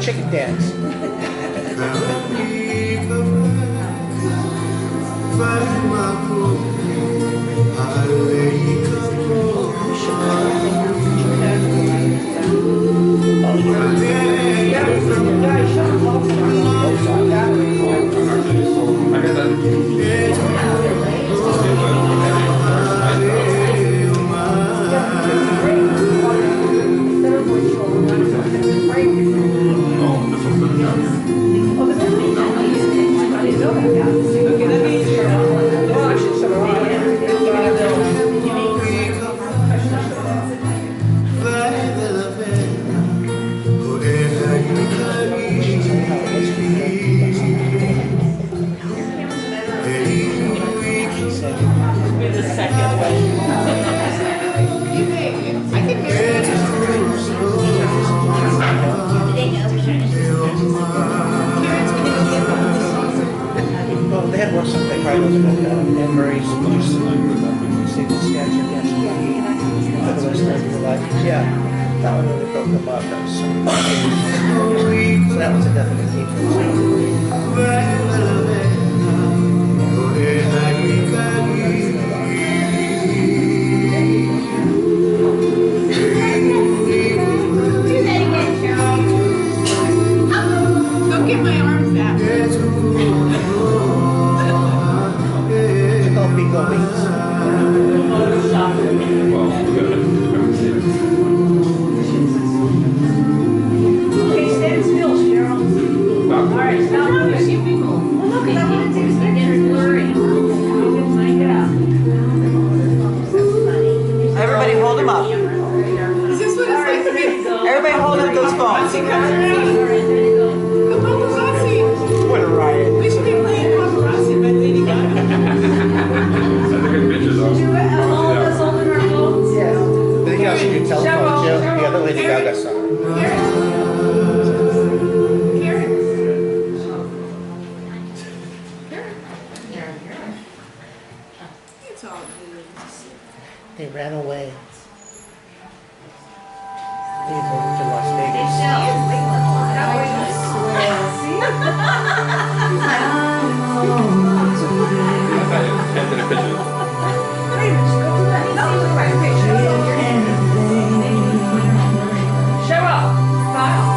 the chicken dance. They ran away. They moved to Las Vegas. Show up. Style.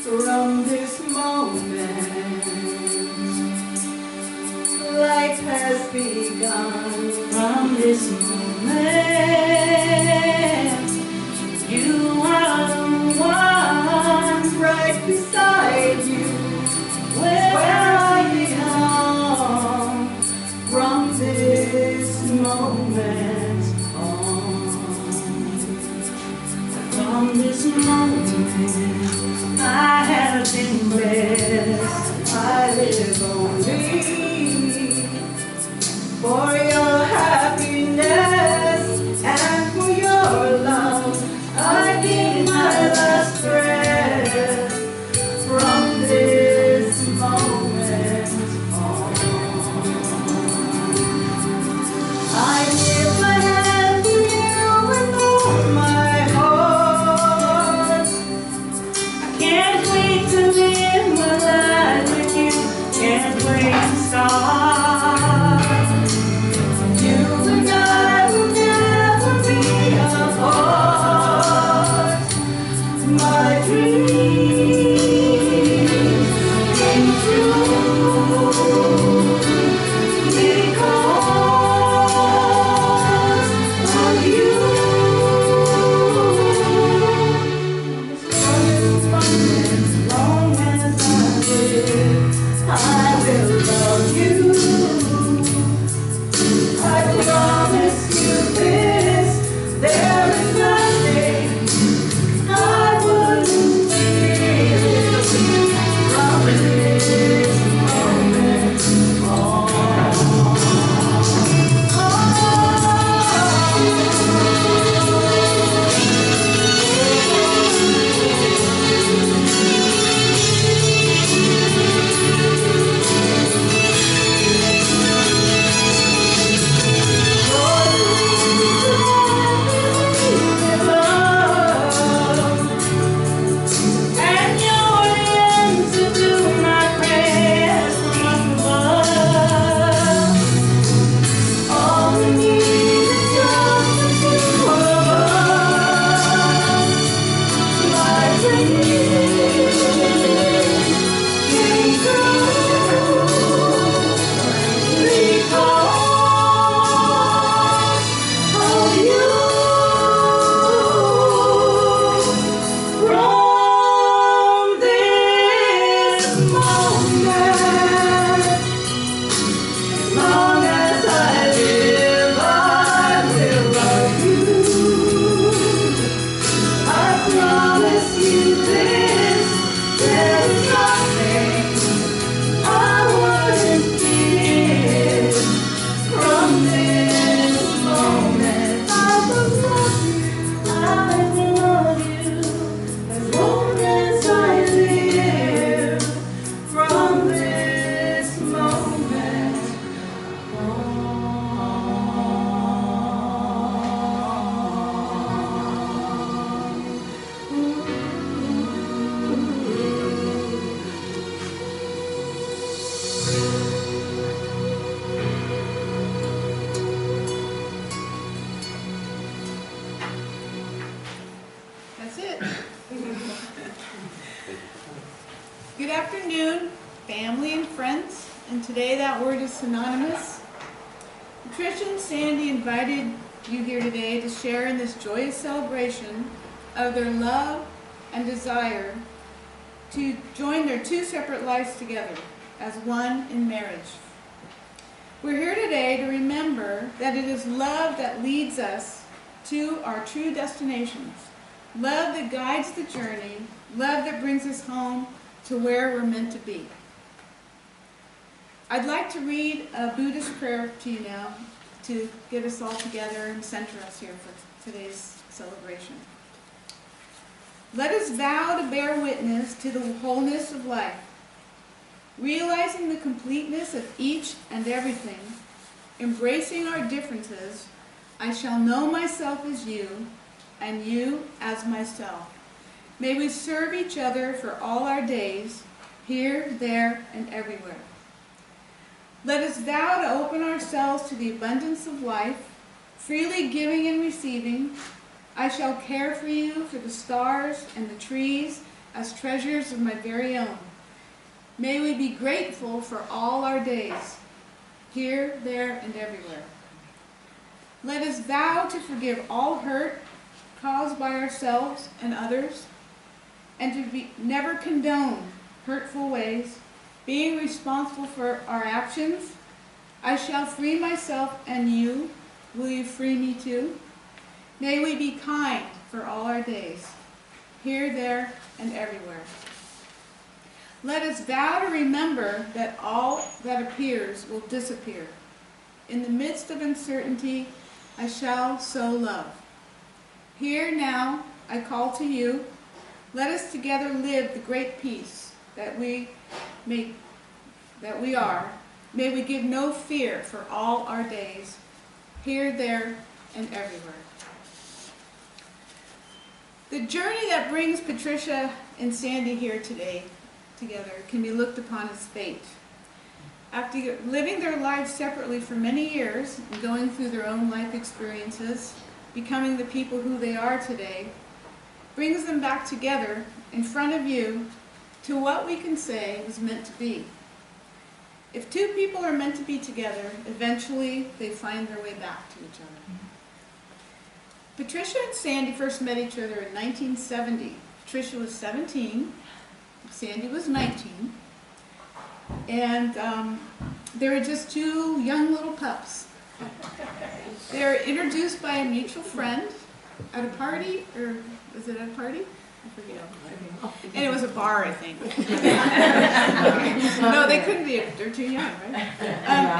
From this moment, life has begun. From this moment, you are the one right beside you, where I belong. From this moment on, from this moment, I have been blessed. I live only for your happiness and for your love. I give my last breath. From this moment on, I give my hand to you with all my heart. Can't wait to live my life with you. Can't wait to start it. Good afternoon, family and friends, and today that word is synonymous. Patricia and Sandy invited you here today to share in this joyous celebration of their love and desire to join their two separate lives together as one in marriage. We're here today to remember that it is love that leads us to our true destinations, love that guides the journey, love that brings us home to where we're meant to be. I'd like to read a Buddhist prayer to you now to get us all together and center us here for today's celebration. Let us vow to bear witness to the wholeness of life, realizing the completeness of each and everything, embracing our differences. I shall know myself as you, and you as myself. May we serve each other for all our days, here, there, and everywhere. Let us vow to open ourselves to the abundance of life, freely giving and receiving. I shall care for you, for the stars and the trees, as treasures of my very own. May we be grateful for all our days, here, there, and everywhere. Let us vow to forgive all hurt caused by ourselves and others, and to never condone hurtful ways, being responsible for our actions. I shall free myself and you. Will you free me too? May we be kind for all our days, here, there, and everywhere. Let us vow to remember that all that appears will disappear. In the midst of uncertainty, I shall sow love. Here now, I call to you. Let us together live the great peace that we are. May we give no fear for all our days, here, there, and everywhere. The journey that brings Patricia and Sandy here today together can be looked upon as fate. After living their lives separately for many years and going through their own life experiences, becoming the people who they are today, brings them back together in front of you to what we can say was meant to be. If two people are meant to be together, eventually they find their way back to each other. Patricia and Sandy first met each other in 1970. Patricia was 17, Sandy was 19, and they were just two young little pups. They were introduced by a mutual friend at a party, or was it at a party? I forget. And it was a bar, I think. No, they couldn't be. They're too young, right?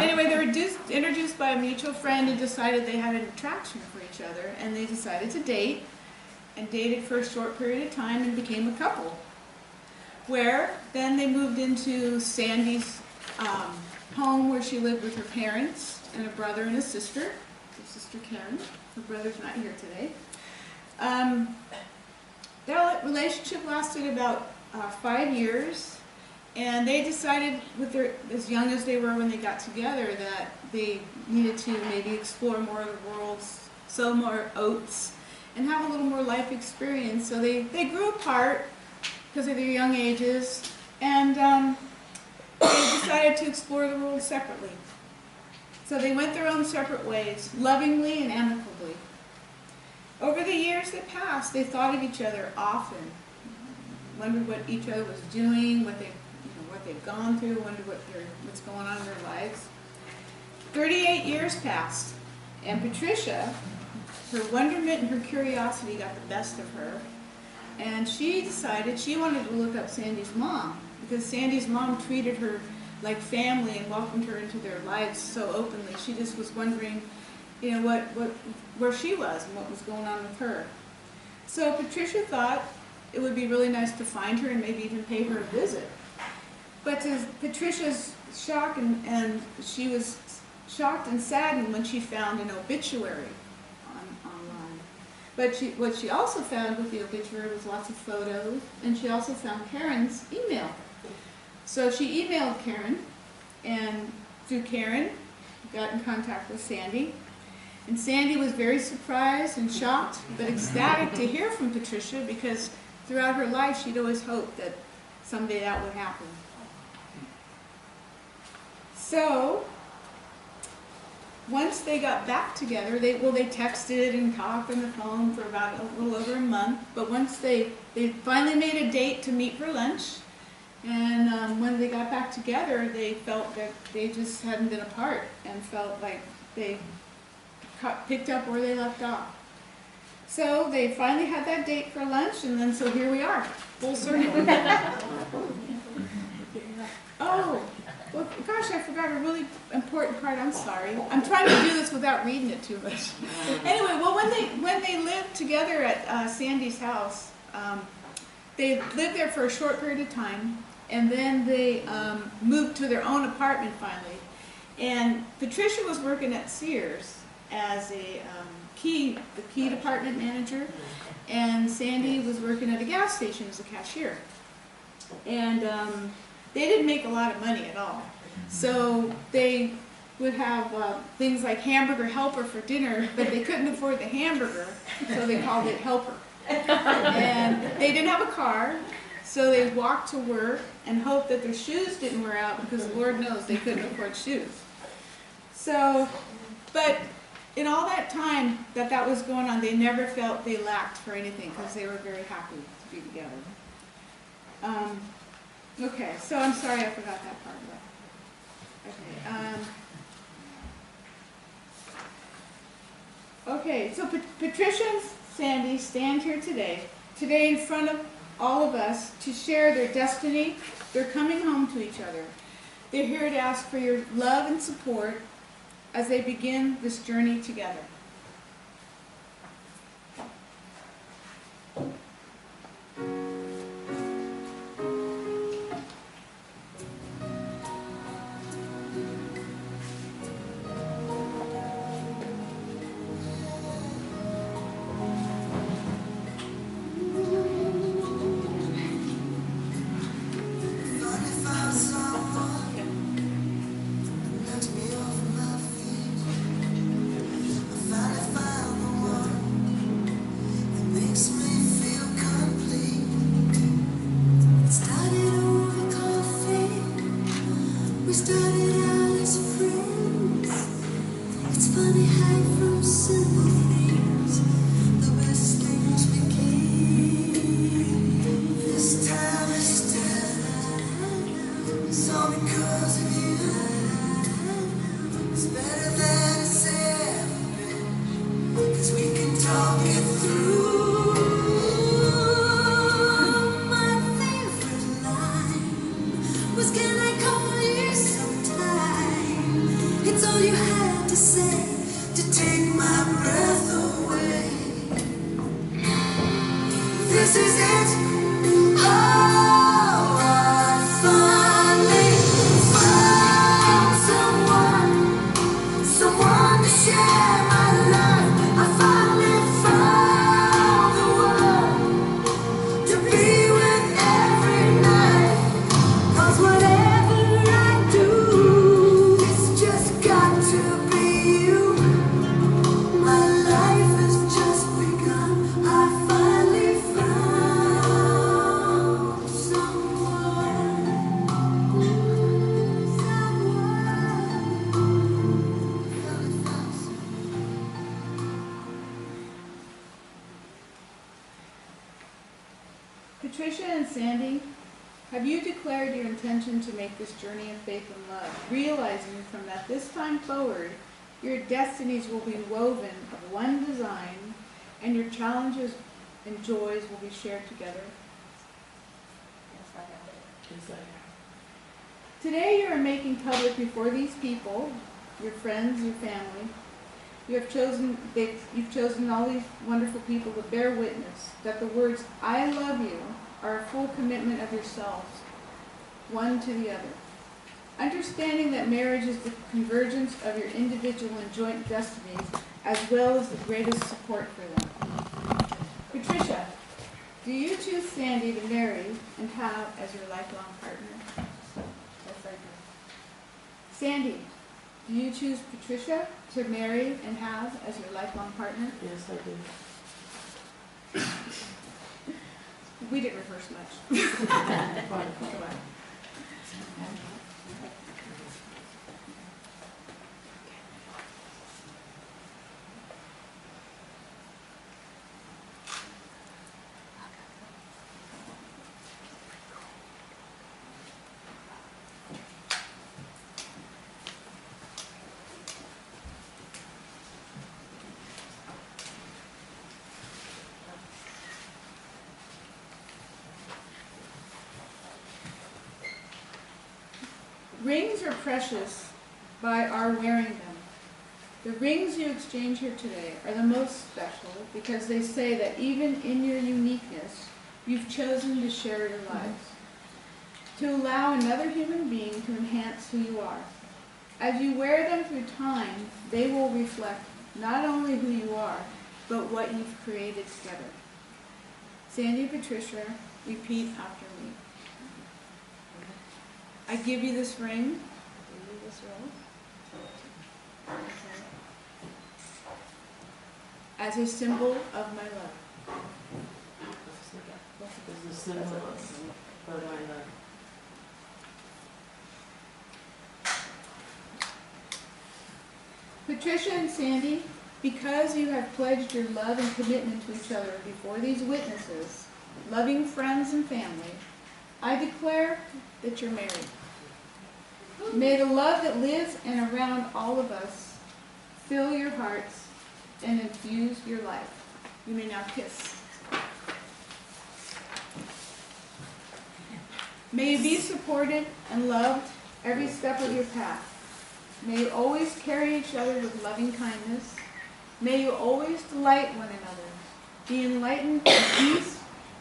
Anyway, they were introduced by a mutual friend and decided they had an attraction for each other, and they decided to date, and dated for a short period of time and became a couple. Where then they moved into Sandy's home where she lived with her parents and a brother and a sister. Her sister Karen. Her brother's not here today. Their relationship lasted about 5 years, and they decided, as young as they were when they got together, that they needed to maybe explore more of the world, sow more oats, and have a little more life experience. So they grew apart because of their young ages, and they decided to explore the world separately. So they went their own separate ways, lovingly and amicably. Over the years that passed, they thought of each other often, wondered what each other was doing, what they've gone through, wondered what's going on in their lives. 38 years passed, and Patricia, her wonderment and her curiosity got the best of her, and she decided she wanted to look up Sandy's mom, because Sandy's mom treated her like family and welcomed her into their lives so openly. She just was wondering, where she was and what was going on with her. So Patricia thought it would be really nice to find her and maybe even pay her a visit. But to Patricia's shock, and she was shocked and saddened when she found an obituary online. But what she also found with the obituary was lots of photos, and she also found Karen's email. So she emailed Karen, and through Karen, got in contact with Sandy. And Sandy was very surprised and shocked, but ecstatic to hear from Patricia because throughout her life she'd always hoped that someday that would happen. So, once they got back together, they texted and talked on the phone for about a little over a month, but once they finally made a date to meet for lunch, and when they got back together, they felt that they just hadn't been apart and felt like they picked up where they left off. So they finally had that date for lunch, and then so here we are, full circle. Oh, well, gosh, I forgot a really important part. I'm sorry. I'm trying to do this without reading it too much. Anyway, well, when they lived together at Sandy's house, they lived there for a short period of time, and then they moved to their own apartment finally. And Patricia was working at Sears as a key department manager, and Sandy was working at a gas station as a cashier. And they didn't make a lot of money at all. So they would have things like hamburger helper for dinner, but they couldn't afford the hamburger, so they called it helper. And they didn't have a car, so they walked to work and hoped that their shoes didn't wear out because Lord knows they couldn't afford shoes. So, but in all that time that was going on, they never felt they lacked for anything because they were very happy to be together. Okay, so I'm sorry I forgot that part. Okay, so Patricia and Sandy stand here today in front of all of us to share their destiny. They're coming home to each other. They're here to ask for your love and support as they begin this journey together. Patricia and Sandy, have you declared your intention to make this journey of faith and love, realizing from that this time forward, your destinies will be woven of one design, and your challenges and joys will be shared together? Today you are making public before these people, your friends, your family, you've chosen all these wonderful people to bear witness that the words, I love you, are a full commitment of yourselves, one to the other. Understanding that marriage is the convergence of your individual and joint destinies, as well as the greatest support for them. Patricia, do you choose Sandy to marry and have as your lifelong partner? Yes, I do. Sandy, Do you choose Patricia to marry and have as your lifelong partner? Yes, I do. We didn't rehearse much. Come on. Rings are precious by our wearing them. The rings you exchange here today are the most special because they say that even in your uniqueness, you've chosen to share your lives, to allow another human being to enhance who you are. As you wear them through time, they will reflect not only who you are, but what you've created together. Sandy and Patricia, repeat after me. I give you this ring. As a symbol of my love. As a symbol of my love. Patricia and Sandy, because you have pledged your love and commitment to each other before these witnesses, loving friends and family, I declare that you're married. May the love that lives and around all of us fill your hearts and infuse your life. You may now kiss. May you be supported and loved every step of your path. May you always carry each other with loving kindness. May you always delight one another. Be enlightened in peace,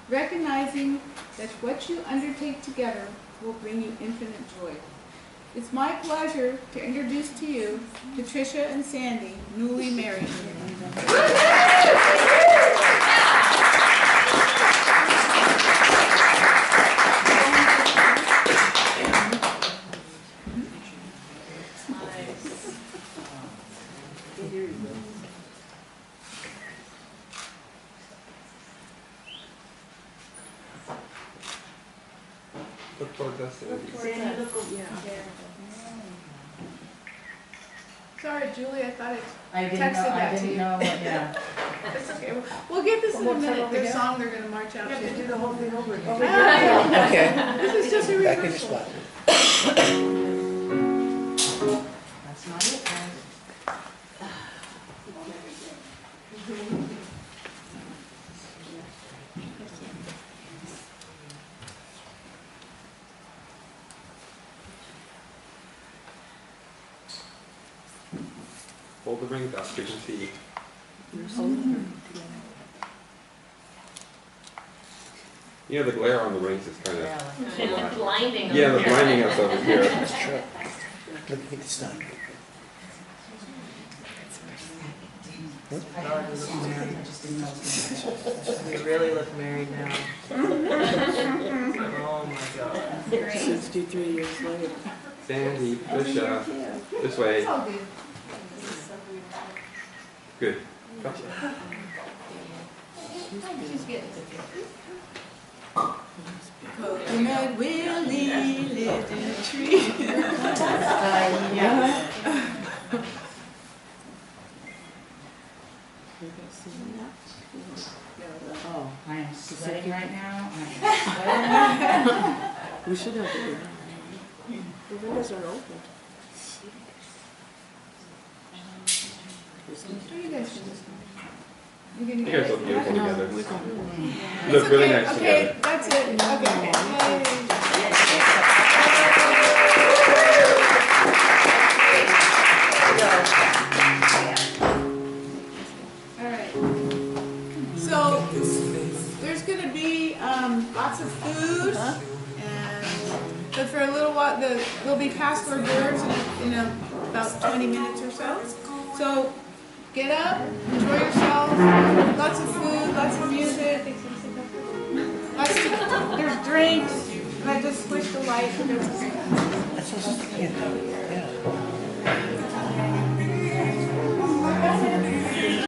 recognizing that what you undertake together will bring you infinite joy. It's my pleasure to introduce to you Patricia and Sandy, newly married. Look towards us, Sandy. Sandy, look over. Yeah. Sorry, Julie, I thought I I didn't texted know, I that to didn't you. know, yeah. It's okay. We'll get this in a minute. Their song they're going to march out You have to to. do the whole thing over again. Okay, This is just a back in the rehearsal. spot. That's not it, guys. Hold the rings up so you can see. You know, the glare on the rings is kind of... Blinding. Yeah, they're blinding us over here. That's true. Look at the sun. I thought you looked married, I just didn't know. You really look married now. Oh my God. 63 years later. Sandy, Patricia, this way. It's all good. Good. Gotcha. She's getting Coconut Willie lived in a tree. Yeah. Oh, I am sweating right now. We should have it. The windows are open. What are you guys doing? You guys look beautiful together. We're going. You look really nice Okay, together. that's it. Okay. All right. So there's going to be lots of food, but for a little while, there'll be password doors in about 20 minutes or so. So get up, enjoy yourself, lots of food, lots of music, there's drinks, and I just switched the light. That's what, yeah.